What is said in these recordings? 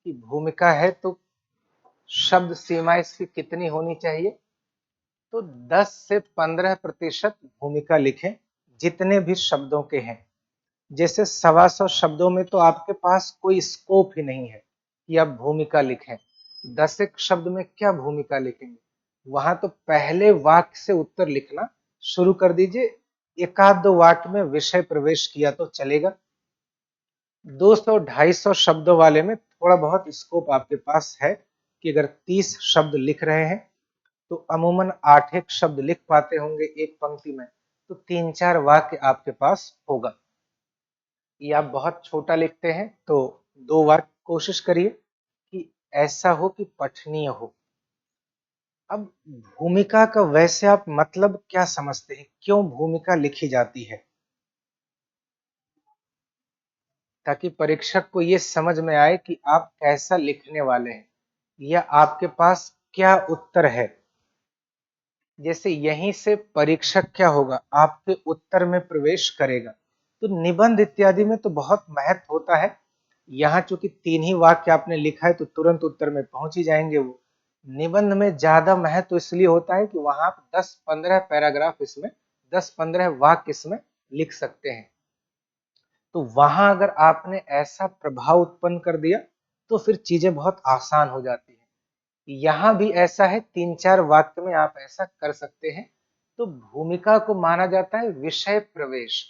कि भूमिका है तो शब्द सीमा इसकी कितनी होनी चाहिए? तो 10 से 15% भूमिका लिखें, जितने भी शब्दों के हैं। जैसे 125 शब्दों में तो आपके पास कोई स्कोप ही नहीं है कि आप भूमिका लिखें। 10 एक शब्द में क्या भूमिका लिखेंगे? वहां तो पहले वाक्य से उत्तर लिखना शुरू कर दीजिए। एक आध दो वाक्य में विषय प्रवेश किया तो चलेगा। 200-250 शब्दों वाले में थोड़ा बहुत स्कोप आपके पास है कि अगर 30 शब्द लिख रहे हैं तो अमूमन 8 एक शब्द लिख पाते होंगे एक पंक्ति में, तो 3-4 वाक्य आपके पास होगा। या आप बहुत छोटा लिखते हैं तो 2 वाक्य कोशिश करिए कि ऐसा हो कि पठनीय हो। अब भूमिका का वैसे आप मतलब क्या समझते हैं? क्यों भूमिका लिखी जाती है? ताकि परीक्षक को ये समझ में आए कि आप कैसा लिखने वाले हैं या आपके पास क्या उत्तर है। जैसे यहीं से परीक्षक क्या होगा, आपके उत्तर में प्रवेश करेगा। तो निबंध इत्यादि में तो बहुत महत्व होता है। यहाँ चूंकि 3 ही वाक्य आपने लिखा है तो तुरंत उत्तर में पहुंच ही जाएंगे वो। निबंध में ज्यादा महत्व इसलिए होता है कि वहां आप 10-15 पैराग्राफ इसमें 10-15 वाक्य इसमें लिख सकते हैं। तो वहां अगर आपने ऐसा प्रभाव उत्पन्न कर दिया तो फिर चीजें बहुत आसान हो जाती हैं। यहां भी ऐसा है, 3-4 वाक्य में आप ऐसा कर सकते हैं। तो भूमिका को माना जाता है विषय प्रवेश।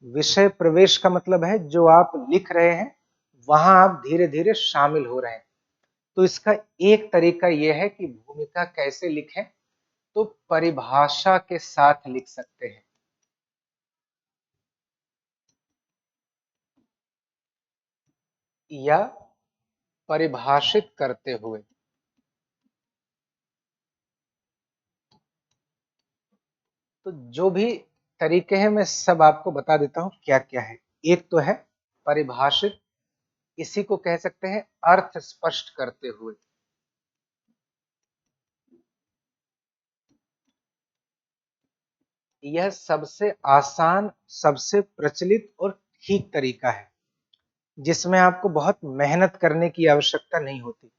विषय प्रवेश का मतलब है जो आप लिख रहे हैं वहां आप धीरे धीरे शामिल हो रहे हैं। तो इसका एक तरीका यह है कि भूमिका कैसे लिखें, तो परिभाषा के साथ लिख सकते हैं या परिभाषित करते हुए। तो जो भी तरीके हैं मैं सब आपको बता देता हूं क्या क्या है। एक तो है परिभाषित, इसी को कह सकते हैं अर्थ स्पष्ट करते हुए। यह सबसे आसान, सबसे प्रचलित और ठीक तरीका है जिसमें आपको बहुत मेहनत करने की आवश्यकता नहीं होती।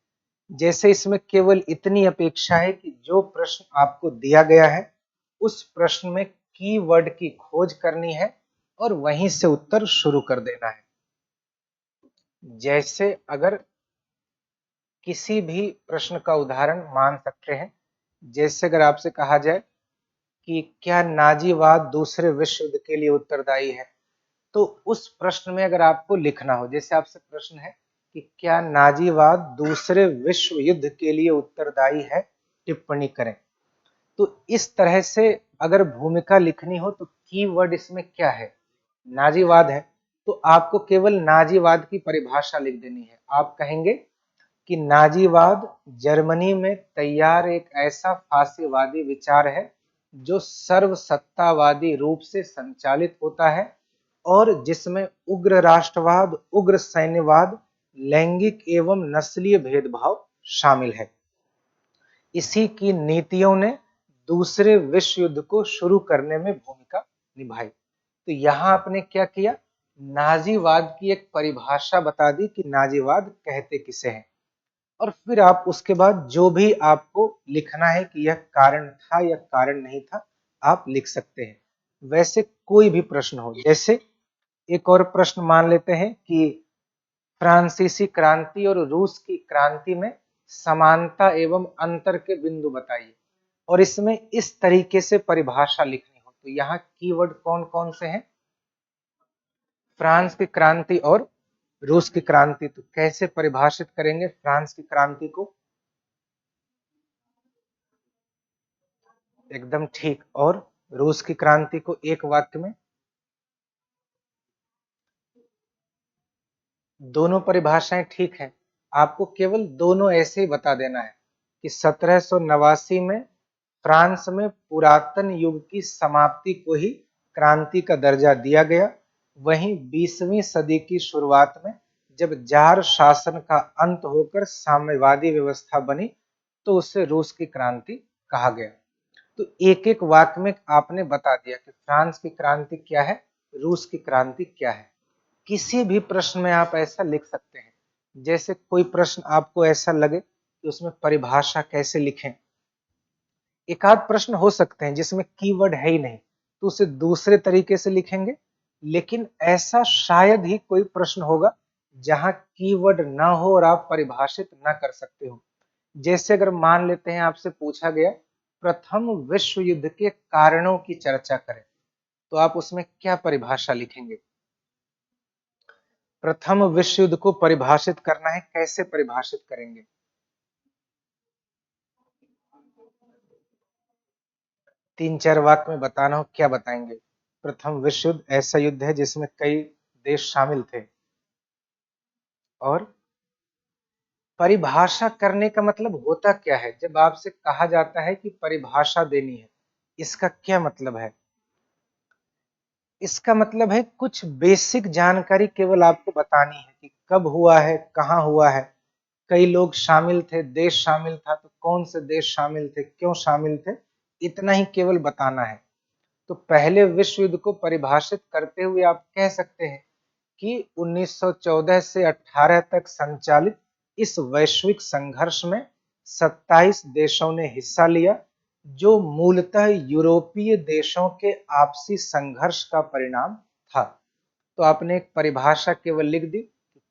जैसे इसमें केवल इतनी अपेक्षा है कि जो प्रश्न आपको दिया गया है उस प्रश्न में कीवर्ड की खोज करनी है और वहीं से उत्तर शुरू कर देना है। जैसे अगर किसी भी प्रश्न का उदाहरण मान सकते हैं, जैसे अगर आपसे कहा जाए कि क्या नाजीवाद दूसरे विश्व युद्ध के लिए उत्तरदायी है, तो उस प्रश्न में अगर आपको लिखना हो, जैसे आपसे प्रश्न है कि क्या नाजीवाद दूसरे विश्व युद्ध के लिए उत्तरदायी है, टिप्पणी करें। तो इस तरह से अगर भूमिका लिखनी हो तो कीवर्ड इसमें क्या है, नाजीवाद है। तो आपको केवल नाजीवाद की परिभाषा लिख देनी है। आप कहेंगे कि नाजीवाद जर्मनी में तैयार एक ऐसा फासीवादी विचार है जो सर्वसत्तावादी रूप से संचालित होता है और जिसमें उग्र राष्ट्रवाद, उग्र सैन्यवाद, लैंगिक एवं नस्लीय भेदभाव शामिल है। इसी की नीतियों ने दूसरे विश्व युद्ध को शुरू करने में भूमिका निभाई। तो यहां आपने क्या किया, नाजीवाद की एक परिभाषा बता दी कि नाजीवाद कहते किसे हैं, और फिर आप उसके बाद जो भी आपको लिखना है कि यह कारण था या कारण नहीं था, आप लिख सकते हैं। वैसे कोई भी प्रश्न हो, जैसे एक और प्रश्न मान लेते हैं कि फ्रांसीसी क्रांति और रूस की क्रांति में समानता एवं अंतर के बिंदु बताइए, और इसमें इस तरीके से परिभाषा लिखनी हो। तो यहाँ कीवर्ड कौन कौन से हैं, फ्रांस की क्रांति और रूस की क्रांति। तो कैसे परिभाषित करेंगे फ्रांस की क्रांति को, एकदम ठीक। और रूस की क्रांति को एक वाक्य में, दोनों परिभाषाएं ठीक है। आपको केवल दोनों ऐसे ही बता देना है कि 1789 में फ्रांस में पुरातन युग की समाप्ति को ही क्रांति का दर्जा दिया गया। वहीं 20वीं सदी की शुरुआत में जब जार शासन का अंत होकर साम्यवादी व्यवस्था बनी तो उसे रूस की क्रांति कहा गया। तो एक एक वाक्य में आपने बता दिया कि फ्रांस की क्रांति क्या है, रूस की क्रांति क्या है। किसी भी प्रश्न में आप ऐसा लिख सकते हैं। जैसे कोई प्रश्न आपको ऐसा लगे कि उसमें परिभाषा कैसे लिखें, एक आध प्रश्न हो सकते हैं जिसमें कीवर्ड है ही नहीं, तो उसे दूसरे तरीके से लिखेंगे। लेकिन ऐसा शायद ही कोई प्रश्न होगा जहां कीवर्ड ना हो और आप परिभाषित ना कर सकते हो। जैसे अगर मान लेते हैं आपसे पूछा गया प्रथम विश्व युद्ध के कारणों की चर्चा करें, तो आप उसमें क्या परिभाषा लिखेंगे? प्रथम विश्व युद्ध को परिभाषित करना है, कैसे परिभाषित करेंगे? 3-4 वाक्य में बताना हो, क्या बताएंगे? प्रथम विश्व युद्ध ऐसा युद्ध है जिसमें कई देश शामिल थे। और परिभाषा करने का मतलब होता क्या है? जब आपसे कहा जाता है कि परिभाषा देनी है, इसका क्या मतलब है? इसका मतलब है कुछ बेसिक जानकारी केवल आपको बतानी है कि कब हुआ है, कहाँ हुआ है, कई लोग शामिल थे, देश शामिल था तो कौन से देश शामिल थे, क्यों शामिल थे, इतना ही केवल बताना है। तो पहले विश्व युद्ध को परिभाषित करते हुए आप कह सकते हैं कि 1914 से 18 तक संचालित इस वैश्विक संघर्ष में 27 देशों ने हिस्सा लिया, जो मूलतः यूरोपीय देशों के आपसी संघर्ष का परिणाम था। तो आपने एक परिभाषा केवल लिख दी,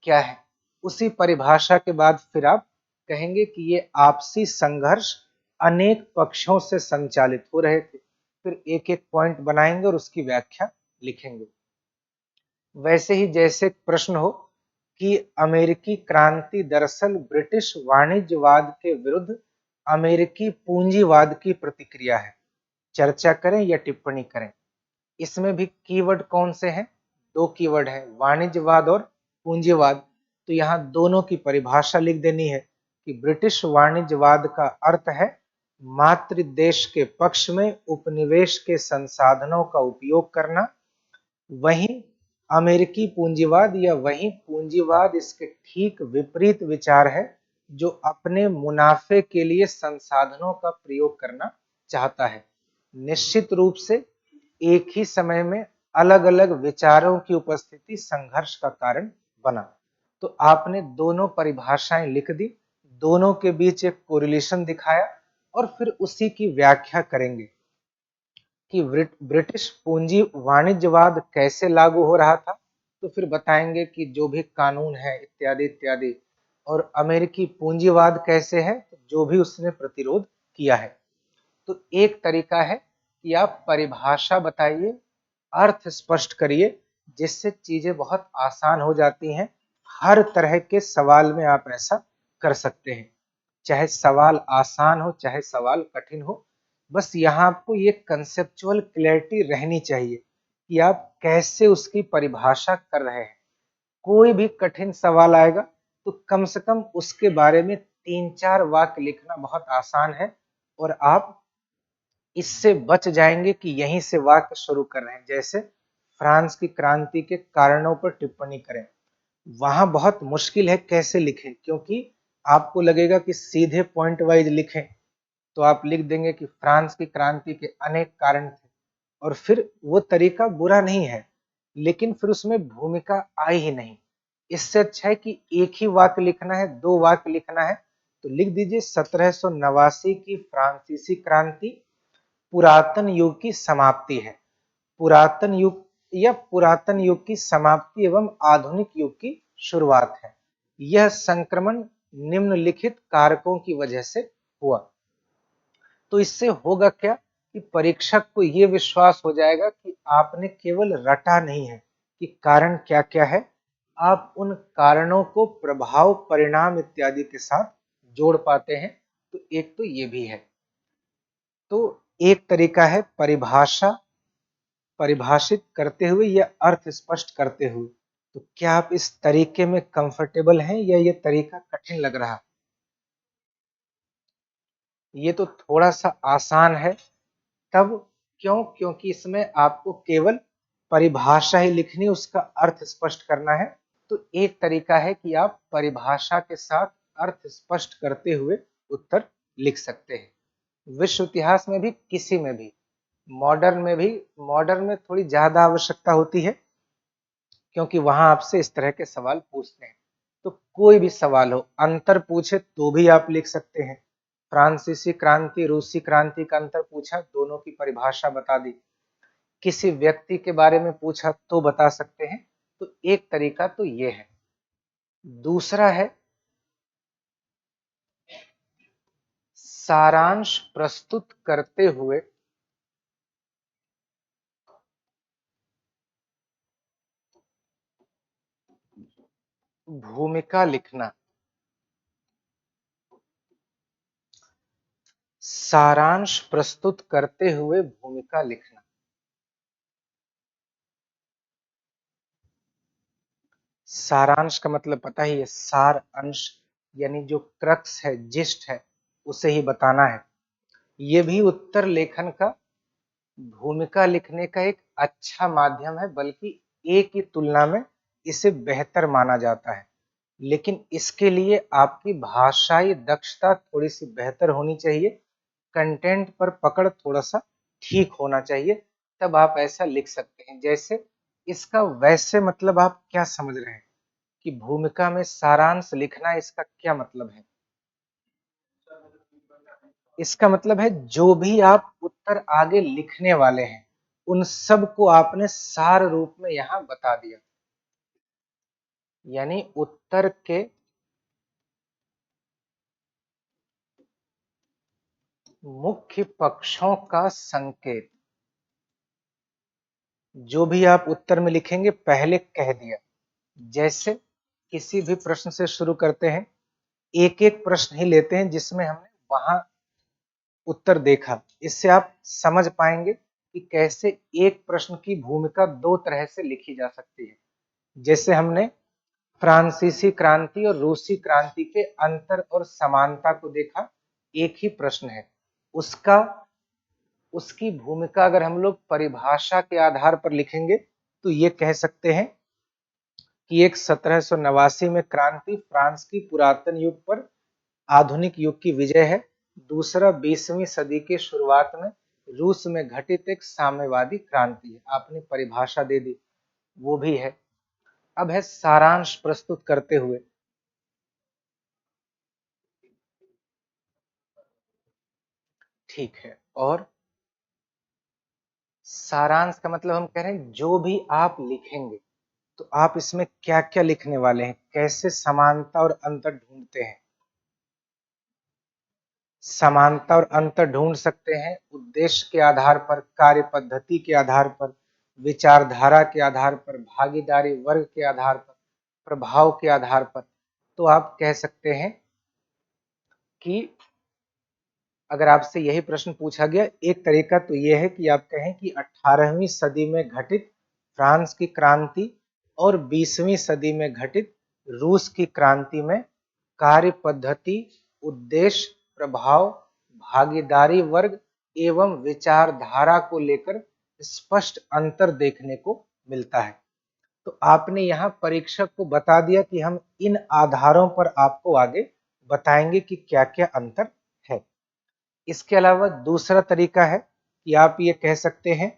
क्या है? उसी परिभाषा के बाद फिर आप कहेंगे कि ये आपसी संघर्ष अनेक पक्षों से संचालित हो रहे थे। फिर एक एक पॉइंट बनाएंगे और उसकी व्याख्या लिखेंगे। वैसे ही जैसे प्रश्न हो कि अमेरिकी क्रांति दरअसल ब्रिटिश वाणिज्यवाद के विरुद्ध अमेरिकी पूंजीवाद की प्रतिक्रिया है, चर्चा करें या टिप्पणी करें। इसमें भी कीवर्ड कौन से हैं? 2 कीवर्ड है, वाणिज्यवाद और पूंजीवाद। तो यहाँ दोनों की परिभाषा लिख देनी है कि ब्रिटिश वाणिज्यवाद का अर्थ है मातृ देश के पक्ष में उपनिवेश के संसाधनों का उपयोग करना। वहीं अमेरिकी पूंजीवाद या वहीं पूंजीवाद इसके ठीक विपरीत विचार है, जो अपने मुनाफे के लिए संसाधनों का प्रयोग करना चाहता है। निश्चित रूप से एक ही समय में अलग अलग विचारों की उपस्थिति संघर्ष का कारण बना। तो आपने दोनों परिभाषाएं लिख दी, दोनों के बीच एक कोरिलेशन दिखाया और फिर उसी की व्याख्या करेंगे कि ब्रिटिश पूंजी वाणिज्यवाद कैसे लागू हो रहा था। तो फिर बताएंगे कि जो भी कानून है इत्यादि इत्यादि। और अमेरिकी पूंजीवाद कैसे है, जो भी उसने प्रतिरोध किया है। तो एक तरीका है कि आप परिभाषा बताइए, अर्थ स्पष्ट करिए, जिससे चीजें बहुत आसान हो जाती हैं। हर तरह के सवाल में आप ऐसा कर सकते हैं, चाहे सवाल आसान हो चाहे सवाल कठिन हो। बस यहाँ आपको ये कंसेप्चुअल क्लैरिटी रहनी चाहिए कि आप कैसे उसकी परिभाषा कर रहे हैं। कोई भी कठिन सवाल आएगा तो कम से कम उसके बारे में 3-4 वाक्य लिखना बहुत आसान है, और आप इससे बच जाएंगे कि यहीं से वाक्य शुरू कर रहे हैं। जैसे फ्रांस की क्रांति के कारणों पर टिप्पणी करें, वहां बहुत मुश्किल है कैसे लिखें, क्योंकि आपको लगेगा कि सीधे पॉइंट वाइज लिखें तो आप लिख देंगे कि फ्रांस की क्रांति के अनेक कारण थे, और फिर वो तरीका बुरा नहीं है, लेकिन फिर उसमें भूमिका आई ही नहीं। इससे अच्छा है कि एक ही वाक्य लिखना है, 2 वाक्य लिखना है, तो लिख दीजिए 1789 की फ्रांसीसी क्रांति पुरातन युग की समाप्ति है। पुरातन युग या पुरातन युग की समाप्ति एवं आधुनिक युग की शुरुआत है। यह संक्रमण निम्नलिखित कारकों की वजह से हुआ। तो इससे होगा क्या कि परीक्षक को यह विश्वास हो जाएगा कि आपने केवल रटा नहीं है कि कारण क्या क्या है, आप उन कारणों को प्रभाव परिणाम इत्यादि के साथ जोड़ पाते हैं। तो एक तो ये भी है। तो एक तरीका है परिभाषा परिभाषित करते हुए या अर्थ स्पष्ट करते हुए। तो क्या आप इस तरीके में कंफर्टेबल हैं या ये तरीका कठिन लग रहा? ये तो थोड़ा सा आसान है। तब क्यों? क्योंकि इसमें आपको केवल परिभाषा ही लिखनी, उसका अर्थ स्पष्ट करना है। तो एक तरीका है कि आप परिभाषा के साथ अर्थ स्पष्ट करते हुए उत्तर लिख सकते हैं। विश्व इतिहास में भी, किसी में भी, मॉडर्न में भी, मॉडर्न में थोड़ी ज्यादा आवश्यकता होती है क्योंकि वहां आपसे इस तरह के सवाल पूछते हैं। तो कोई भी सवाल हो, अंतर पूछे तो भी आप लिख सकते हैं। फ्रांसीसी क्रांति, रूसी क्रांति का अंतर पूछा, दोनों की परिभाषा बता दी। किसी व्यक्ति के बारे में पूछा तो बता सकते हैं। तो एक तरीका तो ये है। दूसरा है सारांश प्रस्तुत करते हुए भूमिका लिखना। सारांश प्रस्तुत करते हुए भूमिका लिखना। सारांश का मतलब पता ही है, सार अंश, यानी जो क्रक्स है, जिस्ट है, उसे ही बताना है। ये भी उत्तर लेखन का, भूमिका लिखने का एक अच्छा माध्यम है, बल्कि ए की तुलना में इसे बेहतर माना जाता है। लेकिन इसके लिए आपकी भाषाई दक्षता थोड़ी सी बेहतर होनी चाहिए, कंटेंट पर पकड़ थोड़ा सा ठीक होना चाहिए, तब आप ऐसा लिख सकते हैं। जैसे इसका वैसे मतलब आप क्या समझ रहे हैं कि भूमिका में सारांश लिखना, इसका क्या मतलब है? इसका मतलब है जो भी आप उत्तर आगे लिखने वाले हैं, उन सब को आपने सार रूप में यहां बता दिया। यानी उत्तर के मुख्य पक्षों का संकेत, जो भी आप उत्तर में लिखेंगे पहले कह दिया। जैसे किसी भी प्रश्न से शुरू करते हैं, एक एक प्रश्न ही लेते हैं जिसमें हमने वहां उत्तर देखा। इससे आप समझ पाएंगे कि कैसे एक प्रश्न की भूमिका दो तरह से लिखी जा सकती है। जैसे हमने फ्रांसीसी क्रांति और रूसी क्रांति के अंतर और समानता को देखा, एक ही प्रश्न है, उसका उसकी भूमिका अगर हम लोग परिभाषा के आधार पर लिखेंगे तो ये कह सकते हैं कि एक 1789 में क्रांति फ्रांस की पुरातन युग पर आधुनिक युग की विजय है। दूसरा 20वीं सदी के शुरुआत में रूस में घटित एक साम्यवादी क्रांति है। आपने परिभाषा दे दी, वो भी है। अब है सारांश प्रस्तुत करते हुए। ठीक है, और सारांश का मतलब हम कह रहे हैं जो भी आप लिखेंगे तो आप इसमें क्या क्या लिखने वाले हैं, कैसे समानता और अंतर ढूंढते हैं। समानता और अंतर ढूंढ सकते हैं उद्देश्य के आधार पर, कार्य पद्धति के आधार पर, विचारधारा के आधार पर, भागीदारी वर्ग के आधार पर, प्रभाव के आधार पर। तो आप कह सकते हैं कि अगर आपसे यही प्रश्न पूछा गया, एक तरीका तो यह है कि आप कहें कि 18वीं सदी में घटित फ्रांस की क्रांति और 20वीं सदी में घटित रूस की क्रांति में कार्य पद्धति, उद्देश्य, प्रभाव, भागीदारी वर्ग एवं विचारधारा को लेकर स्पष्ट अंतर देखने को मिलता है। तो आपने यहाँ परीक्षक को बता दिया कि हम इन आधारों पर आपको आगे बताएंगे कि क्या क्या अंतर है। इसके अलावा दूसरा तरीका है कि आप ये कह सकते हैं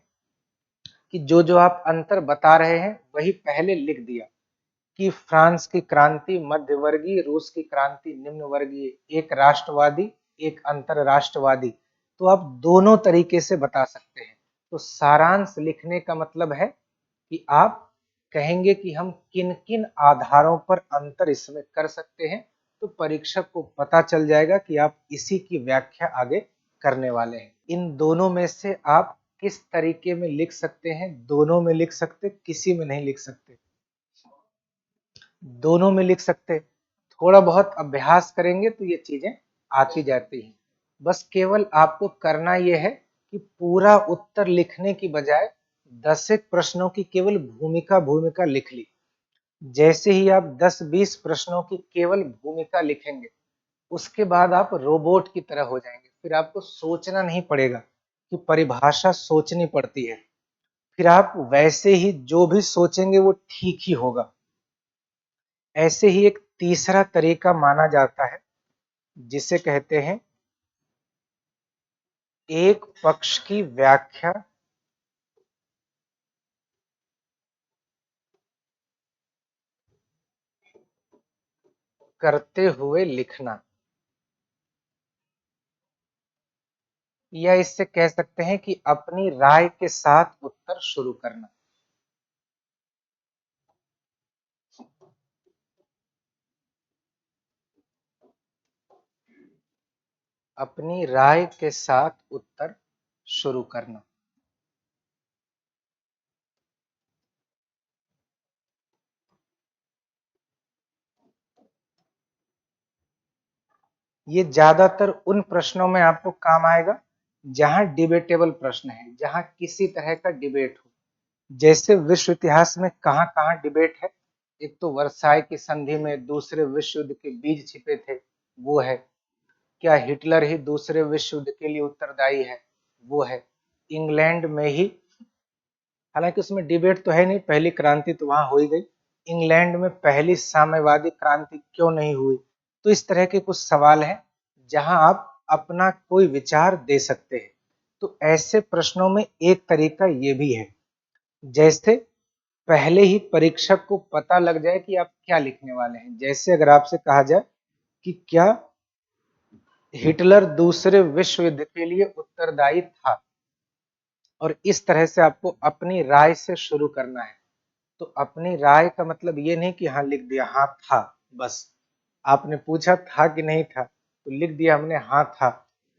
कि जो जो आप अंतर बता रहे हैं वही पहले लिख दिया कि फ्रांस की क्रांति मध्यवर्गीय, रूस की क्रांति निम्न वर्गीय, एक राष्ट्रवादी एक अंतरराष्ट्रवादी। तो आप दोनों तरीके से बता सकते हैं। तो सारांश लिखने का मतलब है कि आप कहेंगे कि हम किन किन आधारों पर अंतर इसमें कर सकते हैं, तो परीक्षक को पता चल जाएगा कि आप इसी की व्याख्या आगे करने वाले हैं। इन दोनों में से आप किस तरीके में लिख सकते हैं? दोनों में लिख सकते, किसी में नहीं लिख सकते। दोनों में लिख सकते। थोड़ा बहुत अभ्यास करेंगे तो ये चीजें आती जाती हैं। बस केवल आपको करना यह है कि पूरा उत्तर लिखने की बजाय 10 एक प्रश्नों की केवल भूमिका भूमिका लिख ली। जैसे ही आप 10-20 प्रश्नों की केवल भूमिका लिखेंगे, उसके बाद आप रोबोट की तरह हो जाएंगे। फिर आपको सोचना नहीं पड़ेगा कि परिभाषा सोचनी पड़ती है। फिर आप वैसे ही जो भी सोचेंगे वो ठीक ही होगा। ऐसे ही एक तीसरा तरीका माना जाता है जिसे कहते हैं एक पक्ष की व्याख्या करते हुए लिखना, या इससे कह सकते हैं कि अपनी राय के साथ उत्तर शुरू करना। अपनी राय के साथ उत्तर शुरू करना। ये ज्यादातर उन प्रश्नों में आपको काम आएगा जहां डिबेटेबल प्रश्न है, जहां किसी तरह का डिबेट हो। जैसे विश्व इतिहास में कहां कहां डिबेट है, एक तो वर्साई की संधि में दूसरे विश्व युद्ध के बीज छिपे थे, वो है। क्या हिटलर ही दूसरे विश्व युद्ध के लिए उत्तरदायी है, वो है। इंग्लैंड में ही, हालांकि उसमें डिबेट तो है नहीं, पहली क्रांति तो वहां हो ही गई, इंग्लैंड में पहली साम्यवादी क्रांति क्यों नहीं हुई। तो इस तरह के कुछ सवाल हैं जहां आप अपना कोई विचार दे सकते हैं। तो ऐसे प्रश्नों में एक तरीका ये भी है, जैसे पहले ही परीक्षक को पता लग जाए कि आप क्या लिखने वाले हैं। जैसे अगर आपसे कहा जाए कि क्या हिटलर दूसरे विश्व युद्ध के लिए उत्तरदायी था, और इस तरह से आपको अपनी राय से शुरू करना है। तो अपनी राय का मतलब ये नहीं कि हाँ लिख दिया, हाँ था, बस। आपने पूछा था कि नहीं था, तो लिख दिया हमने हाँ था।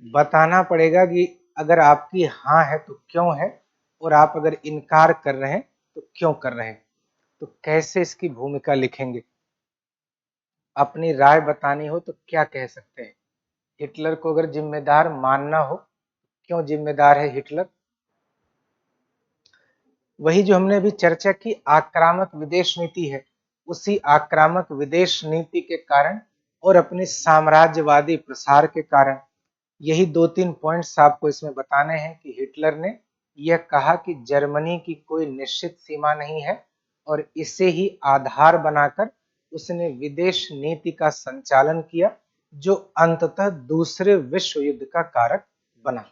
बताना पड़ेगा कि अगर आपकी हाँ है तो क्यों है, और आप अगर इनकार कर रहे हैं तो क्यों कर रहे हैं। तो कैसे इसकी भूमिका लिखेंगे। अपनी राय बतानी हो तो क्या कह सकते हैं। हिटलर को अगर जिम्मेदार मानना हो, क्यों जिम्मेदार है हिटलर। वही जो हमने अभी चर्चा की आक्रामक विदेश नीति है, उसी आक्रामक विदेश नीति के कारण और अपने साम्राज्यवादी प्रसार के कारण, यही दो तीन पॉइंट्स आपको इसमें बताने हैं कि हिटलर ने यह कहा कि जर्मनी की कोई निश्चित सीमा नहीं है, और इसे ही आधार बनाकर उसने विदेश नीति का संचालन किया, जो अंततः दूसरे विश्व युद्ध का कारक बना।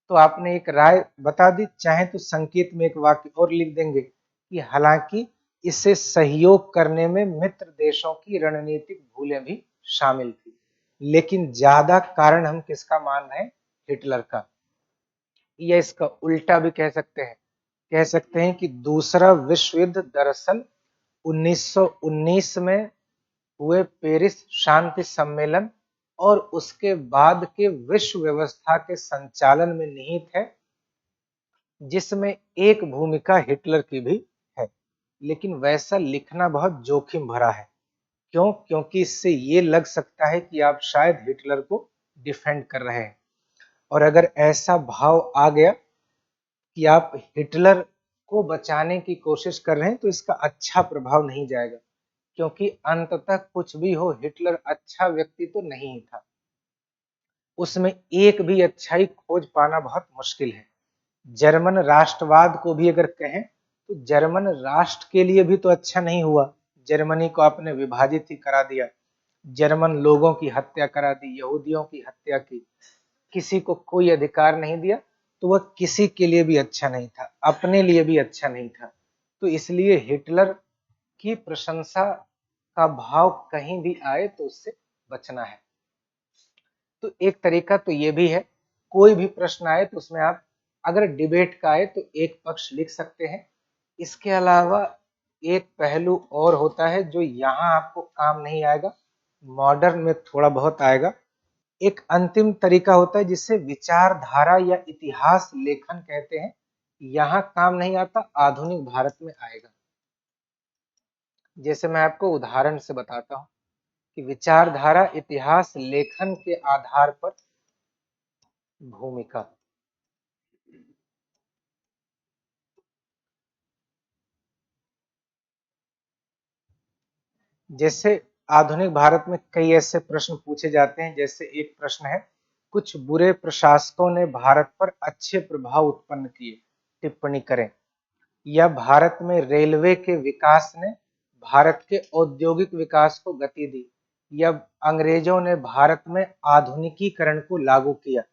तो आपने एक राय बता दी, चाहे तो संकेत में एक वाक्य और लिख देंगे कि हालांकि इसे सहयोग करने में मित्र देशों की रणनीतिक भूलें भी शामिल थी, लेकिन ज्यादा कारण हम किसका मान रहे हैं, हिटलर का। या इसका उल्टा भी कह सकते हैं, कह सकते हैं कि दूसरा विश्व युद्ध दरअसल 1919 में हुए पेरिस शांति सम्मेलन और उसके बाद के विश्व व्यवस्था के संचालन में निहित है, जिसमें एक भूमिका हिटलर की भी है। लेकिन वैसा लिखना बहुत जोखिम भरा है। क्यों? क्योंकि इससे ये लग सकता है कि आप शायद हिटलर को डिफेंड कर रहे हैं, और अगर ऐसा भाव आ गया कि आप हिटलर को बचाने की कोशिश कर रहे हैं, तो इसका अच्छा प्रभाव नहीं जाएगा। क्योंकि अंततः कुछ भी हो, हिटलर अच्छा व्यक्ति तो नहीं था, उसमें एक भी अच्छाई खोज पाना बहुत मुश्किल है। जर्मन राष्ट्रवाद को भी अगर कहें तो जर्मन राष्ट्र के लिए भी तो अच्छा नहीं हुआ। जर्मनी को आपने विभाजित ही करा दिया, जर्मन लोगों की हत्या करा दी, यहूदियों की हत्या की, किसी को कोई अधिकार नहीं दिया। तो वह किसी के लिए भी अच्छा नहीं था, अपने लिए भी अच्छा नहीं था। तो इसलिए हिटलर की प्रशंसा का भाव कहीं भी आए तो उससे बचना है। तो एक तरीका तो ये भी है, कोई भी प्रश्न आए तो उसमें आप अगर डिबेट का आए तो एक पक्ष लिख सकते हैं। इसके अलावा एक पहलू और होता है जो यहाँ आपको काम नहीं आएगा, मॉडर्न में थोड़ा बहुत आएगा। एक अंतिम तरीका होता है जिसे विचारधारा या इतिहास लेखन कहते हैं। यहाँ काम नहीं आता, आधुनिक भारत में आएगा। जैसे मैं आपको उदाहरण से बताता हूँ कि विचारधारा इतिहास लेखन के आधार पर भूमिका। जैसे आधुनिक भारत में कई ऐसे प्रश्न पूछे जाते हैं, जैसे एक प्रश्न है, कुछ बुरे प्रशासकों ने भारत पर अच्छे प्रभाव उत्पन्न किए, टिप्पणी करें। या भारत में रेलवे के विकास ने भारत के औद्योगिक विकास को गति दी। या अंग्रेजों ने भारत में आधुनिकीकरण को लागू किया।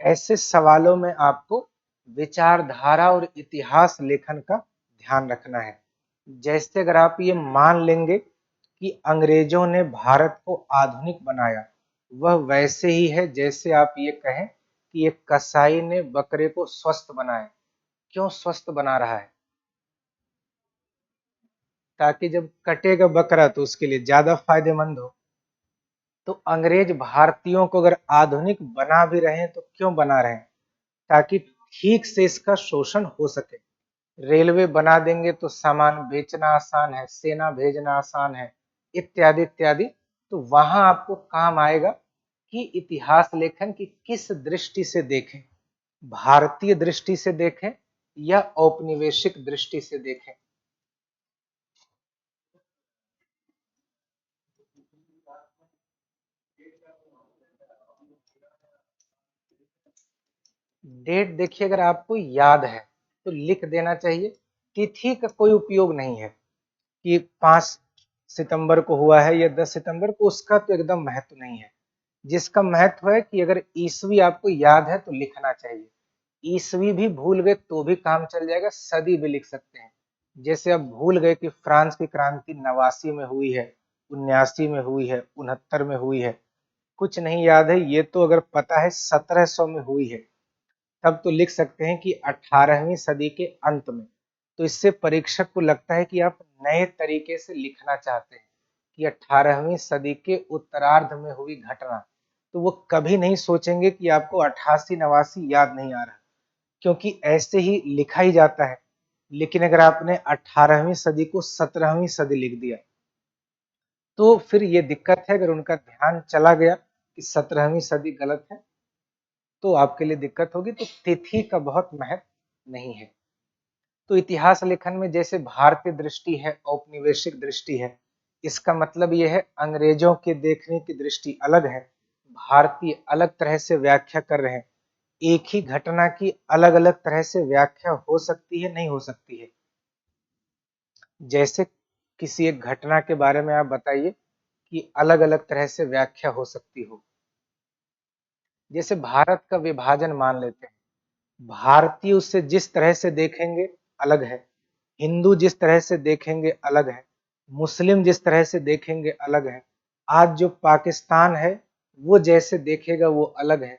ऐसे सवालों में आपको विचारधारा और इतिहास लेखन का ध्यान रखना है। जैसे अगर आप ये मान लेंगे कि अंग्रेजों ने भारत को आधुनिक बनाया, वह वैसे ही है जैसे आप ये कहें कि एक कसाई ने बकरे को स्वस्थ बनाया। क्यों स्वस्थ बना रहा है? ताकि जब कटेगा बकरा तो उसके लिए ज्यादा फायदेमंद हो। तो अंग्रेज भारतीयों को अगर आधुनिक बना भी रहे हैं तो क्यों बना रहे हैं? ताकि ठीक से इसका शोषण हो सके। रेलवे बना देंगे तो सामान बेचना आसान है, सेना भेजना आसान है, इत्यादि इत्यादि। तो वहां आपको काम आएगा कि इतिहास लेखन की किस दृष्टि से देखें, भारतीय दृष्टि से देखें या औपनिवेशिक दृष्टि से देखें। डेट देखिए, अगर आपको याद है तो लिख देना चाहिए। तिथि का कोई उपयोग नहीं है कि 5 सितंबर को हुआ है या 10 सितंबर को, उसका तो एकदम महत्व नहीं है। जिसका महत्व है कि अगर ईसवी आपको याद है तो लिखना चाहिए। ईसवी भी भूल गए तो भी काम चल जाएगा, सदी भी लिख सकते हैं। जैसे अब भूल गए कि फ्रांस की क्रांति 89 में हुई है, 79 में हुई है, 69 में हुई है, कुछ नहीं याद है, ये तो अगर पता है 1700 में हुई है, तब तो लिख सकते हैं कि 18वीं सदी के अंत में। तो इससे परीक्षक को लगता है कि आप नए तरीके से लिखना चाहते हैं कि 18वीं सदी के उत्तरार्ध में हुई घटना। तो वो कभी नहीं सोचेंगे कि आपको 88 89 याद नहीं आ रहा, क्योंकि ऐसे ही लिखा ही जाता है। लेकिन अगर आपने 18वीं सदी को 17वीं सदी लिख दिया तो फिर ये दिक्कत है। अगर उनका ध्यान चला गया कि 17वीं सदी गलत है तो आपके लिए दिक्कत होगी। तो तिथि का बहुत महत्व नहीं है। तो इतिहास लेखन में जैसे भारतीय दृष्टि है, औपनिवेशिक दृष्टि है, इसका मतलब यह है अंग्रेजों के देखने की दृष्टि अलग है, भारतीय अलग तरह से व्याख्या कर रहे हैं। एक ही घटना की अलग अलग तरह से व्याख्या हो सकती है, नहीं हो सकती है। जैसे किसी एक घटना के बारे में आप बताइए कि अलग अलग तरह से व्याख्या हो सकती हो। जैसे भारत का विभाजन मान लेते हैं, भारतीय उससे जिस तरह से देखेंगे अलग है, हिंदू जिस तरह से देखेंगे अलग है, मुस्लिम जिस तरह से देखेंगे अलग है, आज जो पाकिस्तान है वो जैसे देखेगा वो अलग है,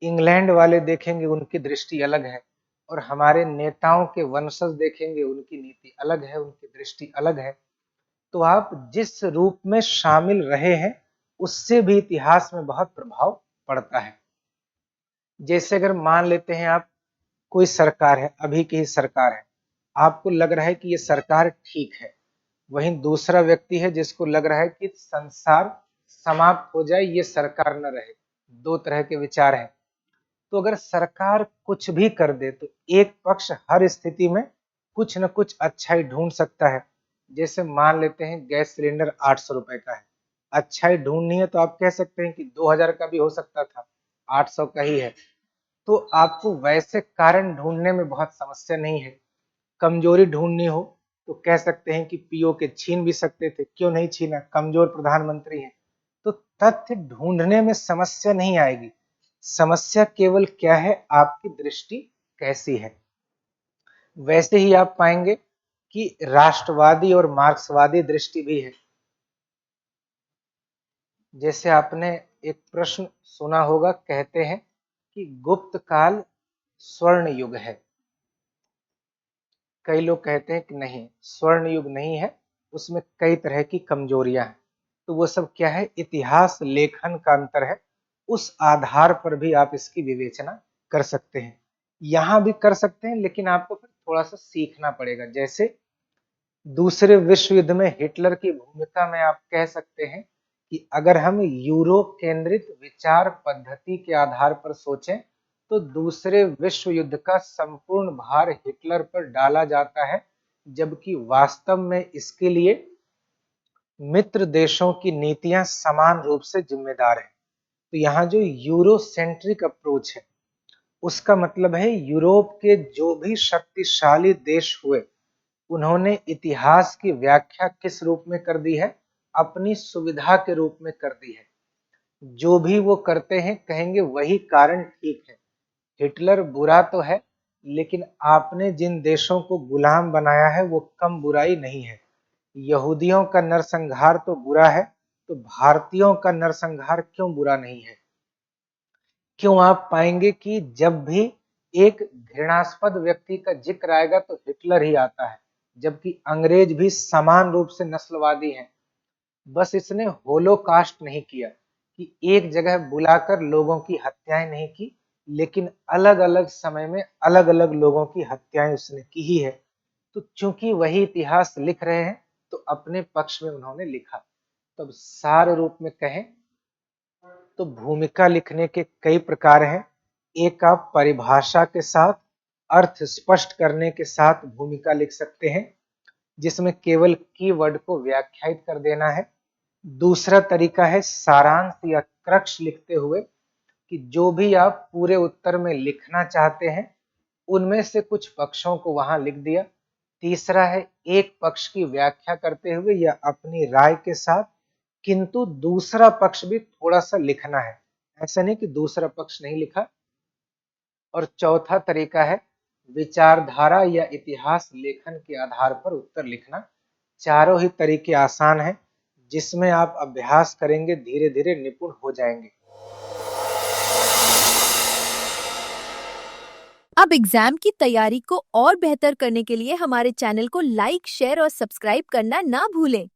इंग्लैंड वाले देखेंगे उनकी दृष्टि अलग है, और हमारे नेताओं के वंशज देखेंगे उनकी नीति अलग है, उनकी दृष्टि अलग है। तो आप जिस रूप में शामिल रहे हैं उससे भी इतिहास में बहुत प्रभाव पड़ता है। जैसे अगर मान लेते हैं आप, कोई सरकार है, अभी की ही सरकार है, आपको लग रहा है कि ये सरकार ठीक है, वहीं दूसरा व्यक्ति है जिसको लग रहा है कि संसार समाप्त हो जाए, ये सरकार न रहे। दो तरह के विचार हैं। तो अगर सरकार कुछ भी कर दे तो एक पक्ष हर स्थिति में कुछ न कुछ अच्छाई ढूंढ सकता है। जैसे मान लेते हैं गैस सिलेंडर 800 रुपए का है, अच्छाई ढूंढनी है तो आप कह सकते हैं कि 2000 का भी हो सकता था, 800 का ही है। तो आपको वैसे कारण ढूंढने में बहुत समस्या नहीं है। कमजोरी ढूंढनी हो तो कह सकते हैं कि पीओके छीन भी सकते थे, क्यों नहीं छीना, कमजोर प्रधानमंत्री है। तो तथ्य ढूंढने में समस्या नहीं आएगी। समस्या केवल क्या है, आपकी दृष्टि कैसी है। वैसे ही आप पाएंगे कि राष्ट्रवादी और मार्क्सवादी दृष्टि भी है। जैसे आपने एक प्रश्न सुना होगा, कहते हैं कि गुप्त काल स्वर्ण युग है। कई लोग कहते हैं कि नहीं, स्वर्ण युग नहीं है, उसमें कई तरह की कमजोरियां हैं। तो वो सब क्या है, इतिहास लेखन का अंतर है। उस आधार पर भी आप इसकी विवेचना कर सकते हैं, यहां भी कर सकते हैं, लेकिन आपको फिर थोड़ा सा सीखना पड़ेगा। जैसे दूसरे विश्व युद्ध में हिटलर की भूमिका में आप कह सकते हैं कि अगर हम यूरोप केंद्रित विचार पद्धति के आधार पर सोचें तो दूसरे विश्व युद्ध का संपूर्ण भार हिटलर पर डाला जाता है, जबकि वास्तव में इसके लिए मित्र देशों की नीतियां समान रूप से जिम्मेदार हैं। तो यहाँ जो यूरोसेंट्रिक अप्रोच है, उसका मतलब है यूरोप के जो भी शक्तिशाली देश हुए, उन्होंने इतिहास की व्याख्या किस रूप में कर दी है, अपनी सुविधा के रूप में कर दी है। जो भी वो करते हैं कहेंगे वही कारण ठीक है। हिटलर बुरा तो है, लेकिन आपने जिन देशों को गुलाम बनाया है वो कम बुराई नहीं है। यहूदियों का नरसंहार तो बुरा है, तो भारतीयों का नरसंहार क्यों बुरा नहीं है? क्यों आप पाएंगे कि जब भी एक घृणास्पद व्यक्ति का जिक्र आएगा तो हिटलर ही आता है, जबकि अंग्रेज भी समान रूप से नस्लवादी हैं। बस इसने होलोकास्ट नहीं किया कि एक जगह बुलाकर लोगों की हत्याएं नहीं की, लेकिन अलग अलग समय में अलग अलग लोगों की हत्याएं उसने की ही है। तो चूंकि वही इतिहास लिख रहे हैं तो अपने पक्ष में उन्होंने लिखा। तो अब सार रूप में कहें तो भूमिका लिखने के कई प्रकार हैं। एक आप परिभाषा के साथ, अर्थ स्पष्ट करने के साथ भूमिका लिख सकते हैं, जिसमें केवल कीवर्ड को व्याख्यायित कर देना है। दूसरा तरीका है सारांश या क्रक्स लिखते हुए, कि जो भी आप पूरे उत्तर में लिखना चाहते हैं उनमें से कुछ पक्षों को वहां लिख दिया। तीसरा है एक पक्ष की व्याख्या करते हुए या अपनी राय के साथ, किंतु दूसरा पक्ष भी थोड़ा सा लिखना है, ऐसा नहीं कि दूसरा पक्ष नहीं लिखा। और चौथा तरीका है विचारधारा या इतिहास लेखन के आधार पर उत्तर लिखना। चारों ही तरीके आसान हैं, जिसमें आप अभ्यास करेंगे धीरे धीरे निपुण हो जाएंगे। अब एग्जाम की तैयारी को और बेहतर करने के लिए हमारे चैनल को लाइक, शेयर और सब्सक्राइब करना ना भूलें।